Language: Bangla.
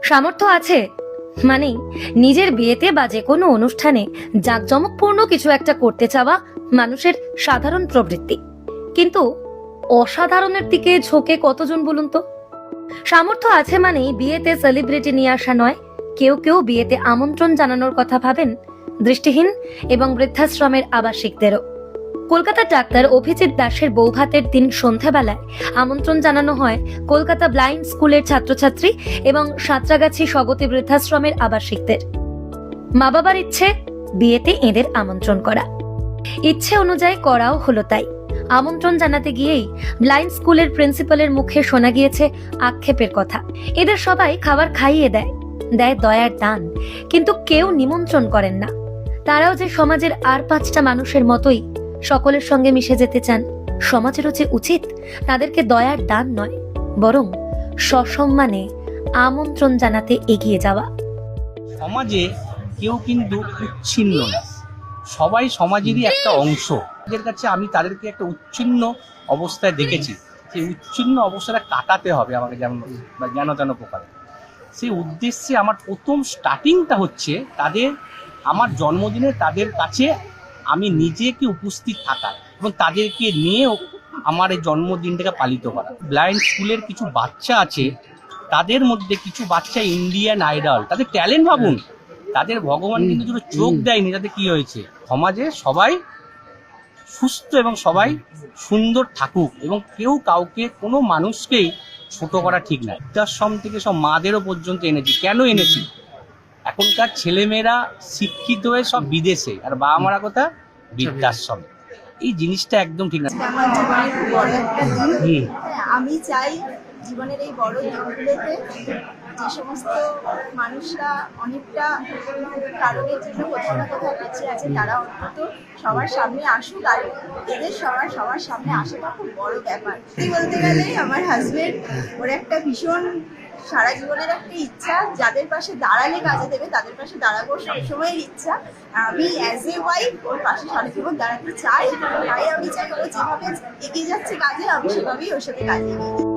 সামর্থ্য আছে মানেই নিজের বিয়েতে বা যে কোনো অনুষ্ঠানে জাঁকজমকপূর্ণ কিছু একটা করতে চাওয়া মানুষের সাধারণ প্রবৃত্তি। কিন্তু অসাধারণের দিকে ঝোঁকে কতজন বলুন তো? সামর্থ্য আছে মানেই বিয়েতে সেলিব্রিটি নিয়ে আসা নয়। কেউ কেউ বিয়েতে আমন্ত্রণ জানানোর কথা ভাবেন দৃষ্টিহীন এবং বৃদ্ধাশ্রমের আবাসিকদেরও। কলকাতার ডাক্তার অভিজিৎ দাসের বৌভাতের দিন সন্ধ্যাবেলায় আমন্ত্রণ জানানো হয় কলকাতা ব্লাইন্ড স্কুলের ছাত্রছাত্রী এবং সাঁতরাগাছি স্বগতি বৃদ্ধাশ্রমের আবাসিকদের। মা বাবার ইচ্ছে বিয়েতে এদের আমন্ত্রণ করা, ইচ্ছে অনুযায়ী করাও হলো তাই। আমন্ত্রণ জানাতে গিয়েই ব্লাইন্ড স্কুলের প্রিন্সিপালের মুখে শোনা গিয়েছে আক্ষেপের কথা। এদের সবাই খাবার খাইয়ে দেয় দয়ার দান, কিন্তু কেউ নিমন্ত্রণ করেন না। তারাও যে সমাজের আর 5টা মানুষের মতোই সকলের সঙ্গে মিশে যেতে চান। সমাজেরও যে উচিত তাদেরকে দয়ার দান নয়, বরং সসম্মানে আমন্ত্রণ জানাতে এগিয়ে যাওয়া। সমাজে কেউ কিন্তু উচ্ছিন্ন না, সবাই সমাজেরই একটা অংশ। এদের কাছে আমি তাদেরকে একটা উচ্ছিন্ন অবস্থায় দেখেছি। সেই উচ্ছিন্ন অবস্থাটা কাটাতে হবে আমাকে, যেমন জ্ঞান প্রকারে। সেই উদ্দেশ্যে আমার প্রথম স্টার্টিংটা হচ্ছে তাদের, আমার জন্মদিনে তাদের কাছে আমি নিজেকে উপস্থিত থাকা এবং তাদেরকে নিয়েও আমার এই জন্মদিনটাকে পালিত করা। ব্লাইন্ড স্কুলের কিছু বাচ্চা আছে, তাদের মধ্যে কিছু বাচ্চা ইন্ডিয়ান আইডল, তাদের ট্যালেন্ট ভাবুন। তাদের ভগবান কিন্তু দুটো চোখ দেয়নি, তাতে কি হয়েছে? সমাজে সবাই সুস্থ এবং সবাই সুন্দর থাকুক, এবং কেউ কাউকে কোনো মানুষকেই ছোট করা ঠিক না। বৃদ্ধাশ্রম থেকে সব মাদেরও পর্যন্ত এনেছি। কেন এনেছি? এখনকার ছেলেমেয়েরা শিক্ষিত হয়ে সব বিদেশে, আর বাবা মারা কথা বৃদ্ধাশ্রমে। এই জিনিসটা একদম ঠিক না। আমার জীবনের বড় একটা দিন। আমি চাই জীবনের এই বড় দিনগুলোতে যে সমস্ত মানুষরা অনেকটা কারণের জন্য কোথাও না কোথাও পিছিয়ে আছে, তারা অন্তত সবার সামনে আসুক। আর এদের সবার সামনে আসাটা খুব বড় ব্যাপার। বলতে গেলে আমার হাজবেন্ড, ওর একটা ভীষণ সারা জীবনের একটা ইচ্ছা, যাদের পাশে দাঁড়ালে কাজে দেবে তাদের পাশে দাঁড়াবো, সবসময়ের ইচ্ছা। আমি অ্যাজ এ ওয়াইফ ওর পাশে সারা জীবন দাঁড়াতে চাই। তাই আমি চাই ও যেভাবে এগিয়ে যাচ্ছে কাজে, আমি সেভাবেই ওর সাথে কাজে এগিয়ে